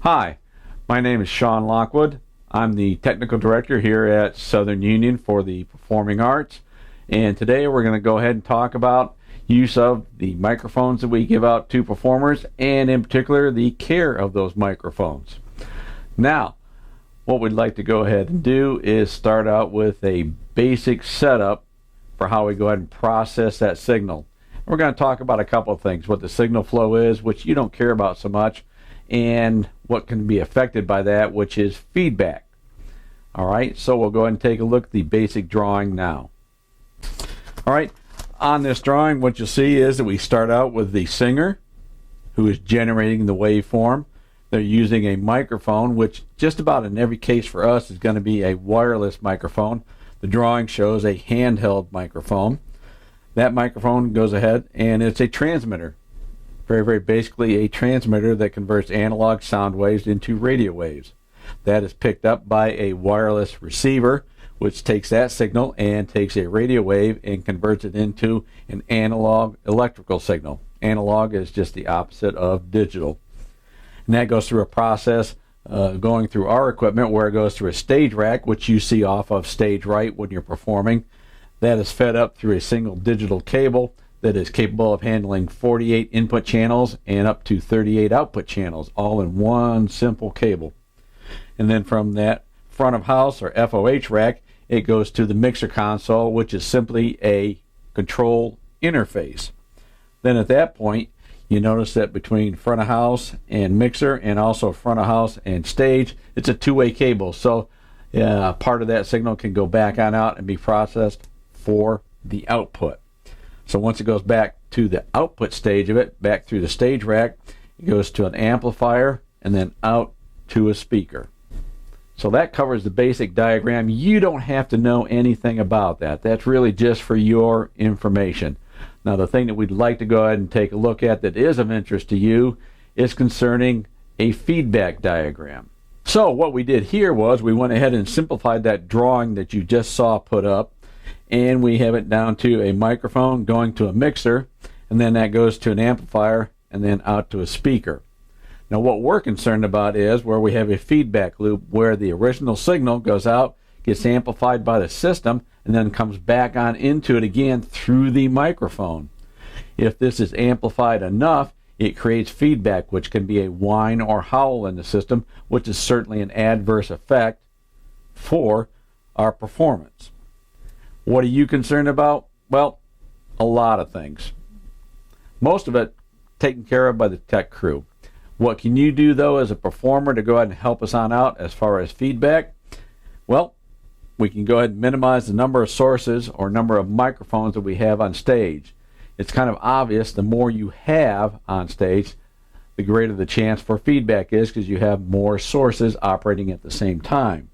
Hi, my name is Sean Lockwood. I'm the Technical Director here at Southern Union for the Performing Arts. And today we're going to go ahead and talk about use of the microphones that we give out to performers, and in particular the care of those microphones. Now, what we'd like to go ahead and do is start out with a basic setup for how we go ahead and process that signal. We're going to talk about a couple of things: what the signal flow is, which you don't care about so much, and what can be affected by that, which is feedback. Alright, so we'll go ahead and take a look at the basic drawing now. Alright, on this drawing what you'll see is that we start out with the singer, who is generating the waveform. They're using a microphone, which just about in every case for us is going to be a wireless microphone. The drawing shows a handheld microphone. That microphone goes ahead and it's a transmitter. Very basically a transmitter that converts analog sound waves into radio waves. That is picked up by a wireless receiver, which takes that signal and takes a radio wave and converts it into an analog electrical signal. Analog is just the opposite of digital. And that goes through a process going through our equipment, where it goes through a stage rack, which you see off of stage right when you're performing. That is fed up through a single digital cable that is capable of handling 48 input channels and up to 38 output channels, all in one simple cable. And then from that front of house or FOH rack, it goes to the mixer console, which is simply a control interface. Then at that point, you notice that between front of house and mixer, and also front of house and stage, it's a two-way cable. So part of that signal can go back on out and be processed for the output. So once it goes back to the output stage of it, back through the stage rack, it goes to an amplifier and then out to a speaker. So that covers the basic diagram. You don't have to know anything about that. That's really just for your information. Now, the thing that we'd like to go ahead and take a look at that is of interest to you is concerning a feedback diagram. So what we did here was we went ahead and simplified that drawing that you just saw put up, and we have it down to a microphone going to a mixer, and then that goes to an amplifier and then out to a speaker. Now what we're concerned about is where we have a feedback loop where the original signal goes out, gets amplified by the system, and then comes back on into it again through the microphone. If this is amplified enough, it creates feedback, which can be a whine or howl in the system, which is certainly an adverse effect for our performance. What are you concerned about? Well, a lot of things. Most of it taken care of by the tech crew. What can you do, though, as a performer to go ahead and help us on out as far as feedback? Well, we can go ahead and minimize the number of sources or number of microphones that we have on stage. It's kind of obvious the more you have on stage, the greater the chance for feedback is, because you have more sources operating at the same time.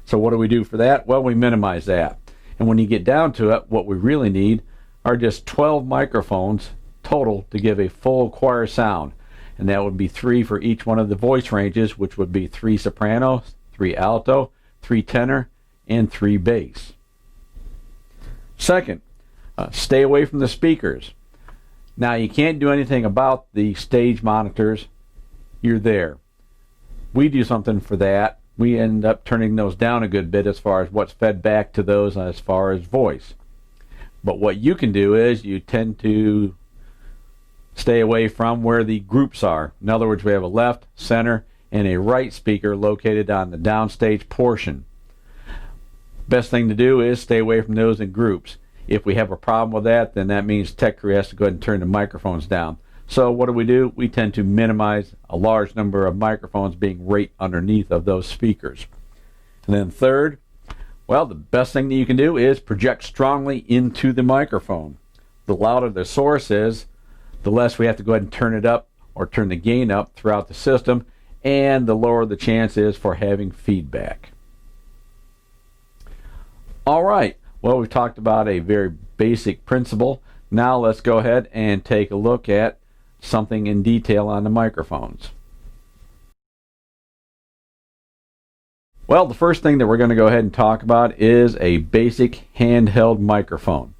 So what do we do for that? Well, we minimize that. And when you get down to it, what we really need are just 12 microphones total to give a full choir sound. And that would be 3 for each one of the voice ranges, which would be 3 soprano, 3 alto, 3 tenor, and 3 bass. Second, stay away from the speakers. Now, you can't do anything about the stage monitors. You're there. We do something for that. We end up turning those down a good bit as far as what's fed back to those as far as voice. But what you can do is you tend to stay away from where the groups are. In other words, we have a left, center, and a right speaker located on the downstage portion. Best thing to do is stay away from those in groups. If we have a problem with that, then that means tech crew has to go ahead and turn the microphones down. So what do? We tend to minimize a large number of microphones being right underneath of those speakers. And then third, well, the best thing that you can do is project strongly into the microphone. The louder the source is, the less we have to go ahead and turn it up or turn the gain up throughout the system, and the lower the chance is for having feedback. All right, well, we've talked about a very basic principle. Now let's go ahead and take a look at something in detail on the microphones. Well, the first thing that we're going to go ahead and talk about is a basic handheld microphone.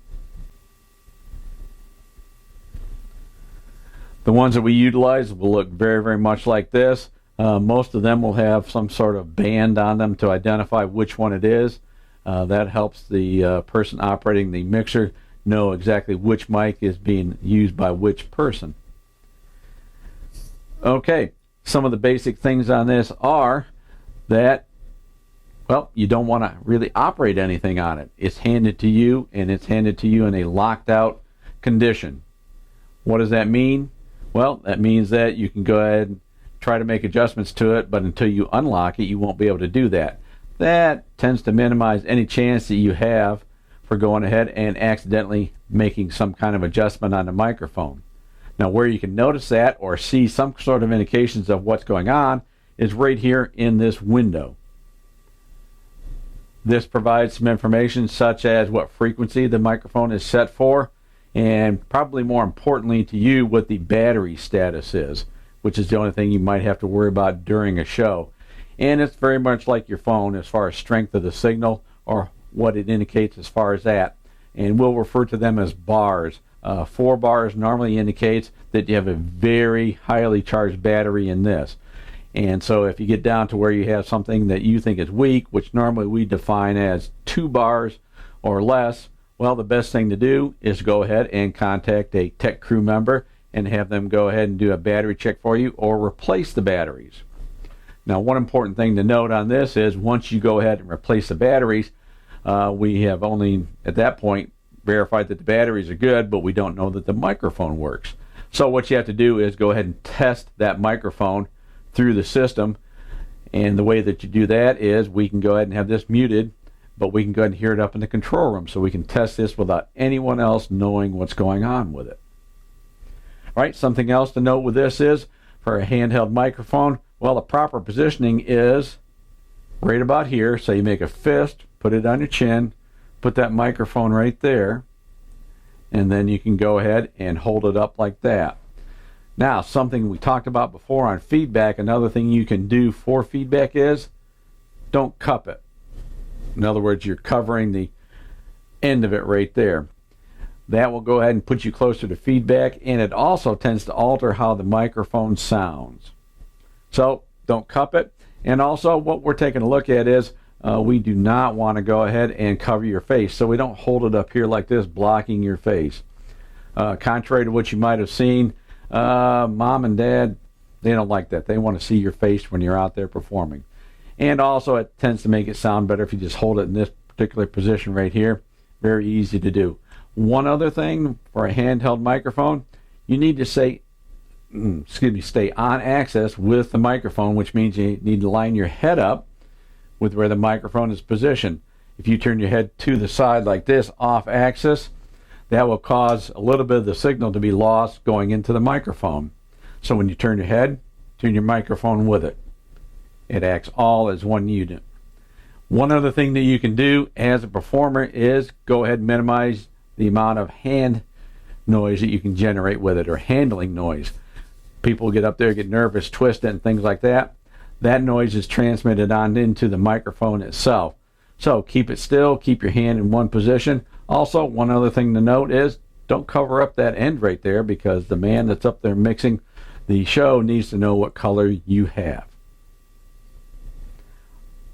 The ones that we utilize will look very much like this. Most of them will have some sort of band on them to identify which one it is. That helps the person operating the mixer know exactly which mic is being used by which person. Okay, some of the basic things on this are that, well, you don't want to really operate anything on it. It's handed to you, and it's handed to you in a locked out condition. What does that mean? Well, that means that you can go ahead and try to make adjustments to it, but until you unlock it, you won't be able to do that. That tends to minimize any chance that you have for going ahead and accidentally making some kind of adjustment on the microphone. Now, where you can notice that or see some sort of indications of what's going on is right here in this window. This provides some information such as what frequency the microphone is set for, and probably more importantly to you, what the battery status is, which is the only thing you might have to worry about during a show. And it's very much like your phone as far as strength of the signal or what it indicates as far as that. And we'll refer to them as bars. 4 bars normally indicates that you have a very highly charged battery in this. And so if you get down to where you have something that you think is weak, which normally we define as 2 bars or less, well, the best thing to do is go ahead and contact a tech crew member and have them go ahead and do a battery check for you or replace the batteries. Now, one important thing to note on this is once you go ahead and replace the batteries, we have only at that point verified that the batteries are good, but we don't know that the microphone works. So what you have to do is go ahead and test that microphone through the system. And the way that you do that is we can go ahead and have this muted, but we can go ahead and hear it up in the control room so we can test this without anyone else knowing what's going on with it. All right, something else to note with this is for a handheld microphone, well, the proper positioning is right about here. So you make a fist, put it on your chin, put that microphone right there, and then you can go ahead and hold it up like that. Now, something we talked about before on feedback, another thing you can do for feedback is don't cup it. In other words, you're covering the end of it right there. That will go ahead and put you closer to feedback, and it also tends to alter how the microphone sounds. So don't cup it. And also what we're taking a look at is we do not want to go ahead and cover your face. So we don't hold it up here like this, blocking your face. Contrary to what you might have seen, mom and dad, they don't like that. They want to see your face when you're out there performing. And also it tends to make it sound better if you just hold it in this particular position right here. Very easy to do. One other thing for a handheld microphone, you need to stay on axis with the microphone, which means you need to line your head up with where the microphone is positioned. If you turn your head to the side like this, off axis, that will cause a little bit of the signal to be lost going into the microphone. So when you turn your head, turn your microphone with it. It acts all as one unit. One other thing that you can do as a performer is go ahead and minimize the amount of hand noise that you can generate with it, or handling noise. People get up there, get nervous, twist it, and things like that. That noise is transmitted on into the microphone itself. So keep it still, keep your hand in one position. Also, one other thing to note is don't cover up that end right there, because the man that's up there mixing the show needs to know what color you have.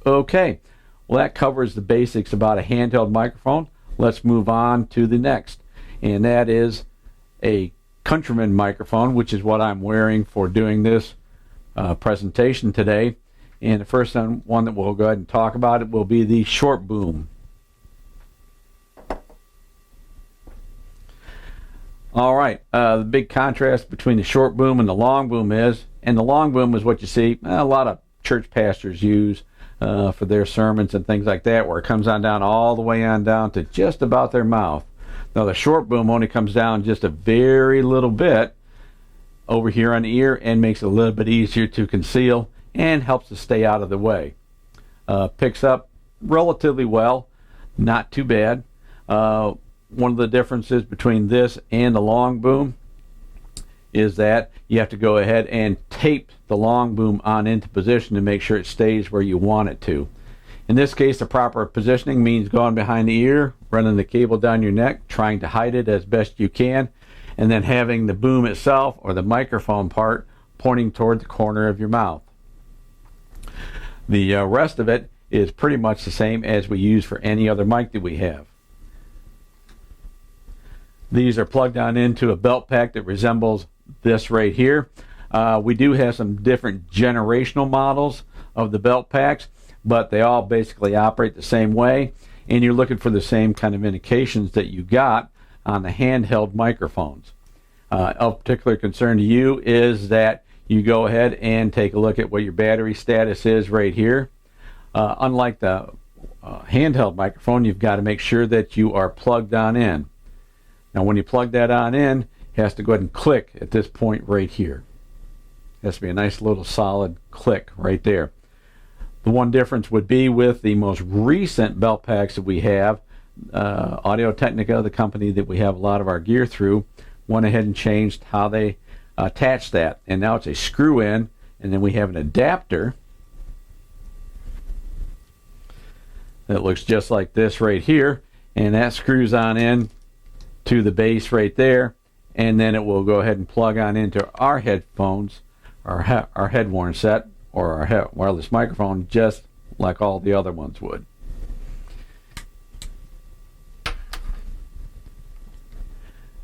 Okay, well, that covers the basics about a handheld microphone. Let's move on to the next, and that is a Countryman microphone, which is what I'm wearing for doing this presentation today. And the first one that we'll go ahead and talk about it will be the short boom. All right, the big contrast between the short boom and the long boom is, and the long boom is what you see a lot of church pastors use for their sermons and things like that, where it comes on down all the way on down to just about their mouth. Now the short boom only comes down just a very little bit over here on the ear and makes it a little bit easier to conceal and helps to stay out of the way. Picks up relatively well, not too bad. One of the differences between this and the long boom is that you have to go ahead and tape the long boom on into position to make sure it stays where you want it to. In this case, the proper positioning means going behind the ear, running the cable down your neck, trying to hide it as best you can, and then having the boom itself, or the microphone part, pointing toward the corner of your mouth. The rest of it is pretty much the same as we use for any other mic that we have. These are plugged on into a belt pack that resembles this right here. We do have some different generational models of the belt packs, but they all basically operate the same way, and you're looking for the same kind of indications that you got on the handheld microphones. Of particular concern to you is that you go ahead and take a look at what your battery status is right here. Unlike the handheld microphone, you've got to make sure that you are plugged on in. Now when you plug that on in, it has to go ahead and click at this point right here. It has to be a nice little solid click right there. The one difference would be with the most recent belt packs that we have. Audio-Technica, the company that we have a lot of our gear through, went ahead and changed how they attach that. And now it's a screw in, and then we have an adapter that looks just like this right here, and that screws on in to the base right there, and then it will go ahead and plug on into our headphones, our head-worn set, or our wireless microphone, just like all the other ones would.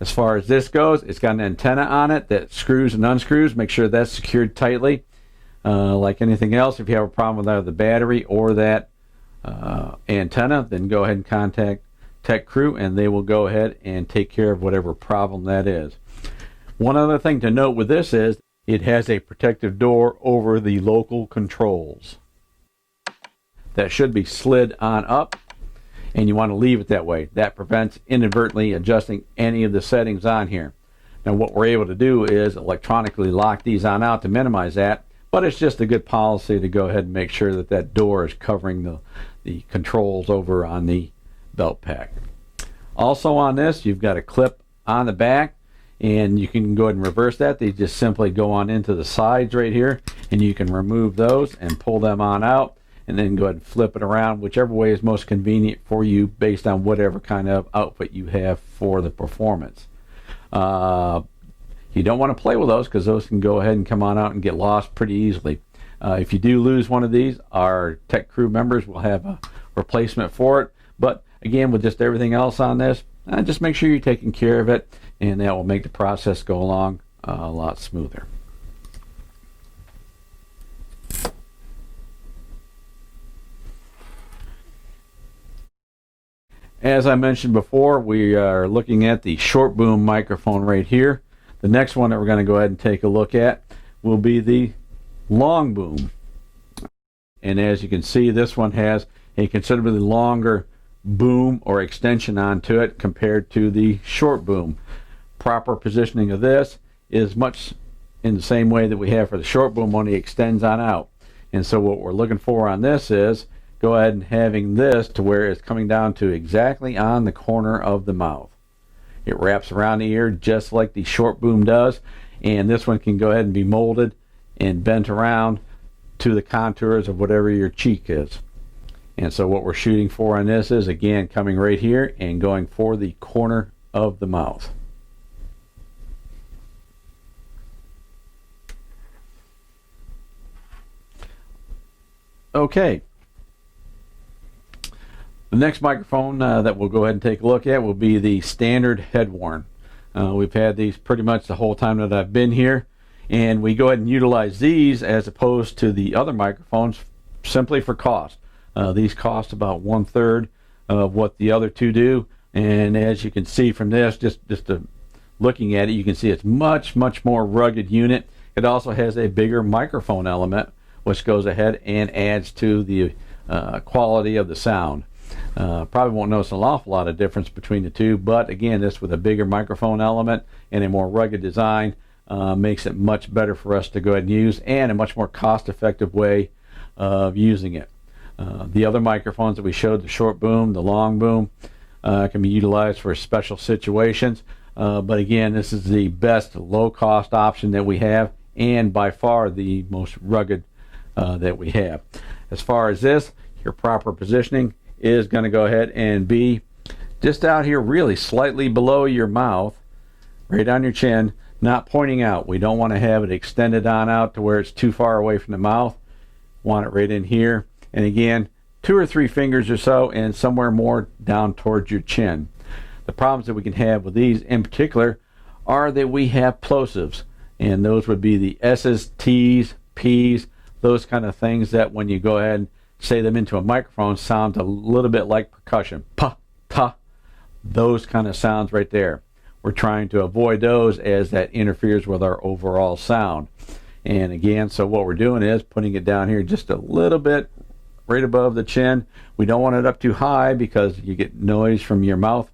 As far as this goes, it's got an antenna on it that screws and unscrews. Make sure that's secured tightly. Like anything else, if you have a problem with either the battery or that antenna, then go ahead and contact Tech Crew, and they will go ahead and take care of whatever problem that is. One other thing to note with this is it has a protective door over the local controls. That should be slid on up, and you want to leave it that way. That prevents inadvertently adjusting any of the settings on here. Now what we're able to do is electronically lock these on out to minimize that, but it's just a good policy to go ahead and make sure that that door is covering the controls over on the belt pack. Also on this, you've got a clip on the back, and you can go ahead and reverse that. They just simply go on into the sides right here, and you can remove those and pull them on out, and then go ahead and flip it around, whichever way is most convenient for you based on whatever kind of output you have for the performance. You don't want to play with those because those can go ahead and come on out and get lost pretty easily. If you do lose one of these, our Tech Crew members will have a replacement for it. But again, with just everything else on this, just make sure you're taking care of it, and that will make the process go along a lot smoother. As I mentioned before, we are looking at the short boom microphone right here. The next one that we're going to go ahead and take a look at will be the long boom. And as you can see, this one has a considerably longer boom or extension onto it compared to the short boom. Proper positioning of this is much in the same way that we have for the short boom, only extends on out. And so what we're looking for on this is go ahead and having this to where it's coming down to exactly on the corner of the mouth. It wraps around the ear just like the short boom does, and this one can go ahead and be molded and bent around to the contours of whatever your cheek is. And so what we're shooting for on this is, again, coming right here and going for the corner of the mouth. Okay. The next microphone that we'll go ahead and take a look at will be the standard head-worn. We've had these pretty much the whole time that I've been here, and we go ahead and utilize these as opposed to the other microphones simply for cost. These cost about 1/3 of what the other two do, and as you can see from this, just looking at it, you can see it's much more rugged unit. It also has a bigger microphone element, which goes ahead and adds to the quality of the sound. Probably won't notice an awful lot of difference between the two, but again, this with a bigger microphone element and a more rugged design makes it much better for us to go ahead and use, and a much more cost-effective way of using it. The other microphones that we showed, the short boom, the long boom, can be utilized for special situations, but again, this is the best low-cost option that we have, and by far the most rugged that we have. As far as this, your proper positioning is going to go ahead and be just out here, really slightly below your mouth, right on your chin, not pointing out. We don't want to have it extended on out to where it's too far away from the mouth. want it right in here. And again, 2 or 3 fingers or so, and somewhere more down towards your chin. The problems that we can have with these in particular are that we have plosives, and those would be the S's, T's, P's, those kind of things that when you go ahead and say them into a microphone sound a little bit like percussion. Pa, ta, those kind of sounds right there. We're trying to avoid those as that interferes with our overall sound. And again, so what we're doing is putting it down here just a little bit right above the chin. We don't want it up too high because you get noise from your mouth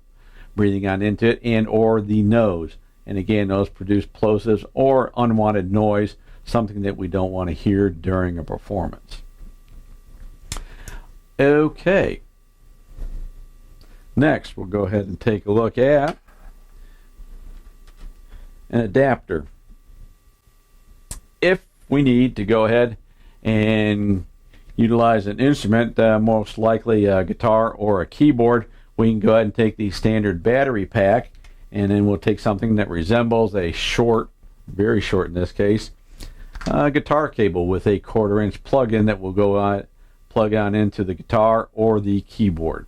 breathing on into it, and or the nose. And again, those produce plosives or unwanted noise, something that we don't want to hear during a performance. Okay. Next, we'll go ahead and take a look at an adapter. If we need to go ahead and utilize an instrument, most likely a guitar or a keyboard, we can go ahead and take the standard battery pack, and then we'll take something that resembles a short, very short in this case, guitar cable with a 1/4 inch plug-in that will go on, plug on into the guitar or the keyboard.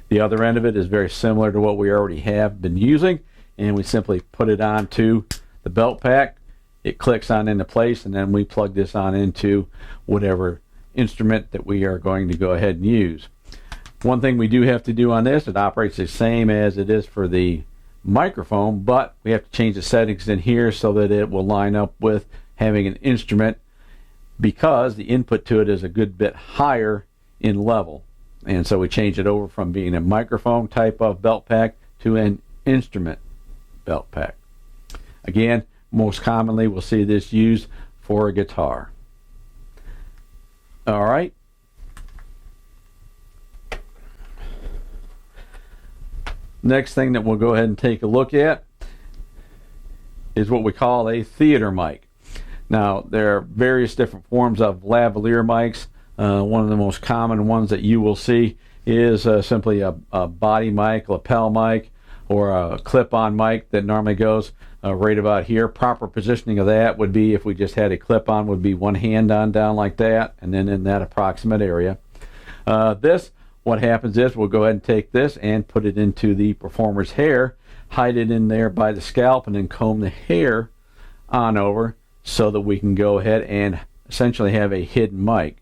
The other end of it is very similar to what we already have been using, and we simply put it onto the belt pack. It clicks on into place, and then we plug this on into whatever instrument that we are going to go ahead and use. One thing we do have to do on this, it operates the same as it is for the microphone, but we have to change the settings in here so that it will line up with having an instrument, because the input to it is a good bit higher in level. And so we change it over from being a microphone type of belt pack to an instrument belt pack. Again, most commonly we'll see this used for a guitar. All right. Next thing that we'll go ahead and take a look at is what we call a theater mic. Now, there are various different forms of lavalier mics. One of the most common ones that you will see is simply a body mic, lapel mic, or a clip-on mic that normally goes right about here. Proper positioning of that would be, if we just had a clip-on, would be one hand on down like that, and then in that approximate area. What happens is we'll go ahead and take this and put it into the performer's hair, hide it in there by the scalp, and then comb the hair on over so that we can go ahead and essentially have a hidden mic.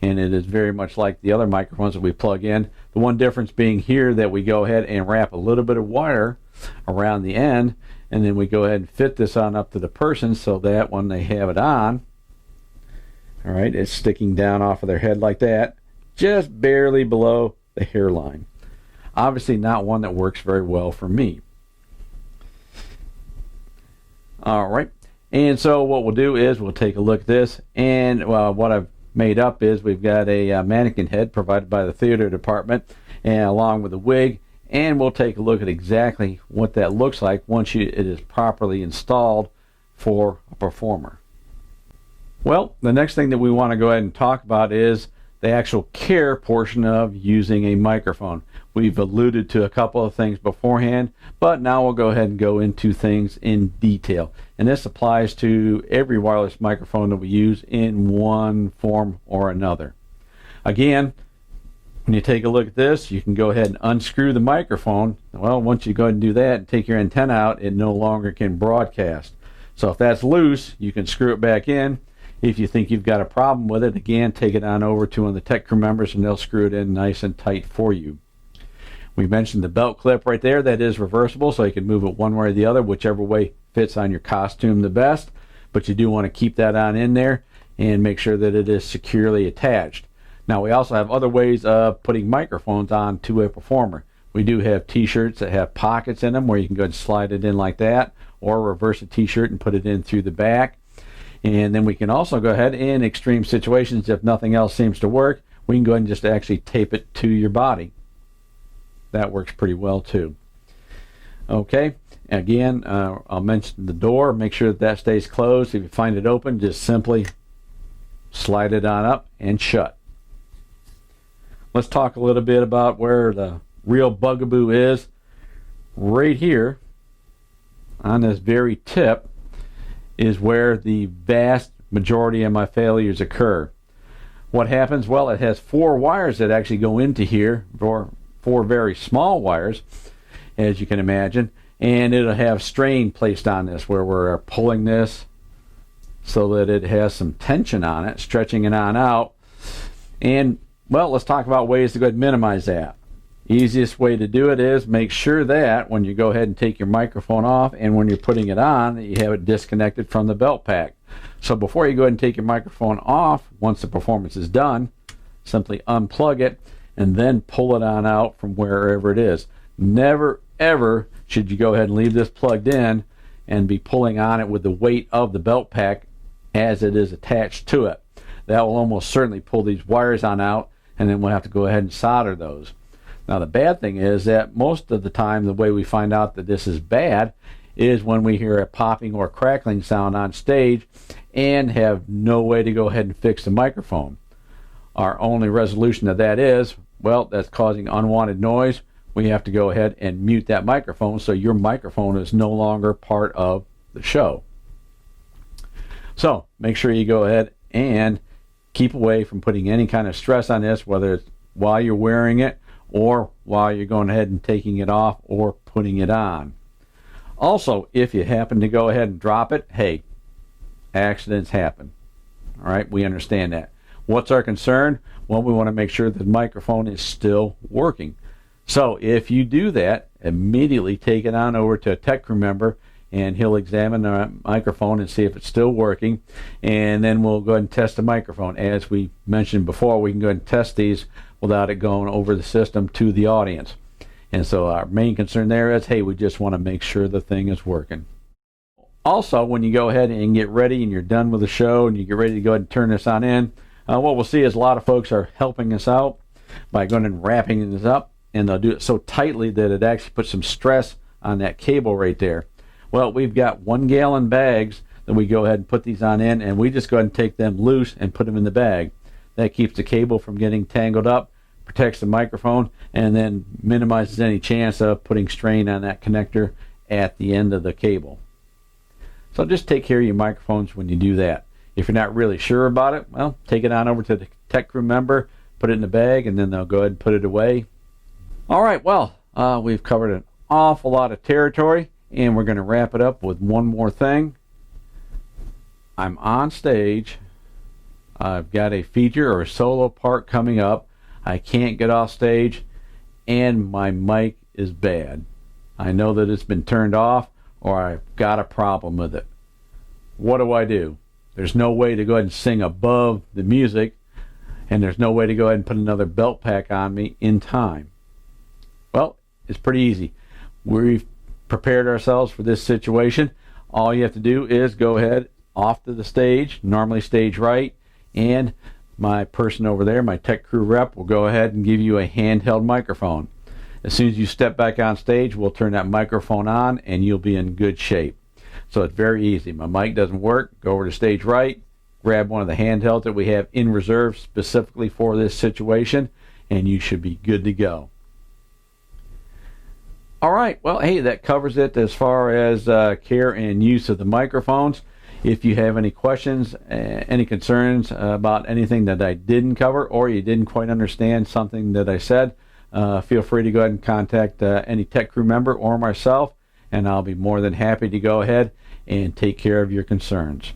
And it is very much like the other microphones that we plug in. The one difference being here that we go ahead and wrap a little bit of wire around the end, and then we go ahead and fit this on up to the person so that when they have it on, all right, it's sticking down off of their head like that, just barely below the hairline. Obviously not one that works very well for me. All right, and so what we'll do is we'll take a look at this, and what I've made up is we've got a mannequin head provided by the theater department, and along with a wig, and we'll take a look at exactly what that looks like once it is properly installed for a performer. Well, the next thing that we want to go ahead and talk about is the actual care portion of using a microphone. We've alluded to a couple of things beforehand, but now we'll go ahead and go into things in detail. And this applies to every wireless microphone that we use in one form or another. Again, when you take a look at this, you can go ahead and unscrew the microphone. Well, once you go ahead and do that and take your antenna out, it no longer can broadcast. So if that's loose, you can screw it back in. If you think you've got a problem with it, again, take it on over to one of the tech crew members and they'll screw it in nice and tight for you. We mentioned the belt clip right there. That is reversible, so you can move it one way or the other, whichever way fits on your costume the best. But you do want to keep that on in there and make sure that it is securely attached. Now, we also have other ways of putting microphones on to a performer. We do have t-shirts that have pockets in them where you can go and slide it in like that, or reverse a t-shirt and put it in through the back. And then we can also go ahead, in extreme situations, if nothing else seems to work, we can go ahead and just actually tape it to your body. That works pretty well too. Okay, again, I'll mention the door. Make sure that stays closed. If you find it open, just simply slide it on up and shut. Let's talk a little bit about where the real bugaboo is. Right here on this very tip is where the vast majority of my failures occur. What happens? Well, it has 4 wires that actually go into here, four very small wires, as you can imagine, and it'll have strain placed on this where we're pulling this so that it has some tension on it, stretching it on out. And, well, let's talk about ways to go ahead and minimize that. Easiest way to do it is make sure that when you go ahead and take your microphone off and when you're putting it on, that you have it disconnected from the belt pack. So before you go ahead and take your microphone off, once the performance is done, simply unplug it and then pull it on out from wherever it is. Never, ever should you go ahead and leave this plugged in and be pulling on it with the weight of the belt pack as it is attached to it. That will almost certainly pull these wires on out, and then we'll have to go ahead and solder those. Now the bad thing is that most of the time the way we find out that this is bad is when we hear a popping or crackling sound on stage and have no way to go ahead and fix the microphone. Our only resolution of that is, well, that's causing unwanted noise. We have to go ahead and mute that microphone so your microphone is no longer part of the show. So make sure you go ahead and keep away from putting any kind of stress on this, whether it's while you're wearing it or while you're going ahead and taking it off or putting it on. Also, if you happen to go ahead and drop it, hey, accidents happen. All right, we understand that. What's our concern? Well, we want to make sure the microphone is still working. So if you do that, immediately take it on over to a tech crew member and he'll examine the microphone and see if it's still working, and then we'll go ahead and test the microphone. As we mentioned before, we can go ahead and test these without it going over the system to the audience. And so our main concern there is, hey, we just want to make sure the thing is working. Also, when you go ahead and get ready and you're done with the show and you get ready to go ahead and turn this on in, what we'll see is a lot of folks are helping us out by going and wrapping this up, and they'll do it so tightly that it actually puts some stress on that cable right there. Well, we've got 1-gallon bags that we go ahead and put these on in, and we just go ahead and take them loose and put them in the bag. That keeps the cable from getting tangled up, protects the microphone, and then minimizes any chance of putting strain on that connector at the end of the cable. So just take care of your microphones when you do that. If you're not really sure about it, well, take it on over to the tech crew member, put it in the bag, and then they'll go ahead and put it away. All right, well, we've covered an awful lot of territory, and we're going to wrap it up with one more thing. I'm on stage. I've got a feature or a solo part coming up. I can't get off stage, and my mic is bad. I know that it's been turned off, or I've got a problem with it. What do? There's no way to go ahead and sing above the music, and there's no way to go ahead and put another belt pack on me in time. Well, it's pretty easy. We've prepared ourselves for this situation. All you have to do is go ahead off to the stage, normally stage right, and my person over there, my tech crew rep, will go ahead and give you a handheld microphone. As soon as you step back on stage, we'll turn that microphone on and you'll be in good shape. So it's very easy. My mic doesn't work, go over to stage right, grab one of the handhelds that we have in reserve specifically for this situation, and you should be good to go. All right, well, hey, that covers it as far as care and use of the microphones. If you have any questions, any concerns about anything that I didn't cover, or you didn't quite understand something that I said, feel free to go ahead and contact any tech crew member or myself, and I'll be more than happy to go ahead and take care of your concerns.